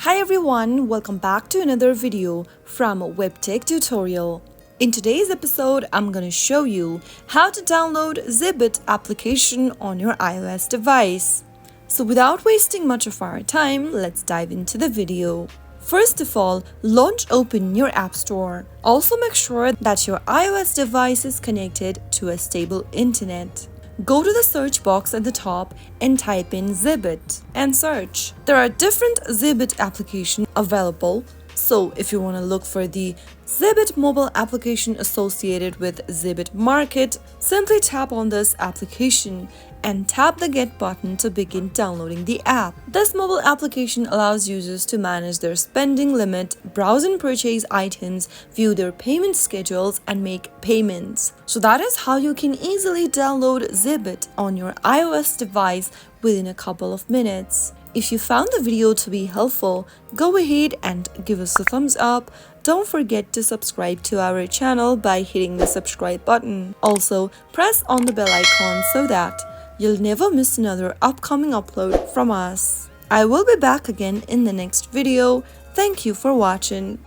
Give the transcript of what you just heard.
Hi everyone, welcome back to another video from Webtech Tutorial. In today's episode, I'm going to show you how to download Zebit application on your iOS device. So without wasting much of our time, let's dive into the video. First of all, open your App Store. Also make sure that your iOS device is connected to a stable internet. Go to the search box at the top and type in Zebit and search. There are different Zebit applications available. So if you want to look for the Zebit mobile application associated with Zebit Market, simply tap on this application and tap the Get button to begin downloading the app. This mobile application allows users to manage their spending limit, browse and purchase items, view their payment schedules, and make payments. So that is how you can easily download Zebit on your iOS device within a couple of minutes. If you found the video to be helpful, go ahead and give us a thumbs up. Don't forget to subscribe to our channel by hitting the subscribe button. Also, press on the bell icon so that you'll never miss another upcoming upload from us. I will be back again in the next video. Thank you for watching.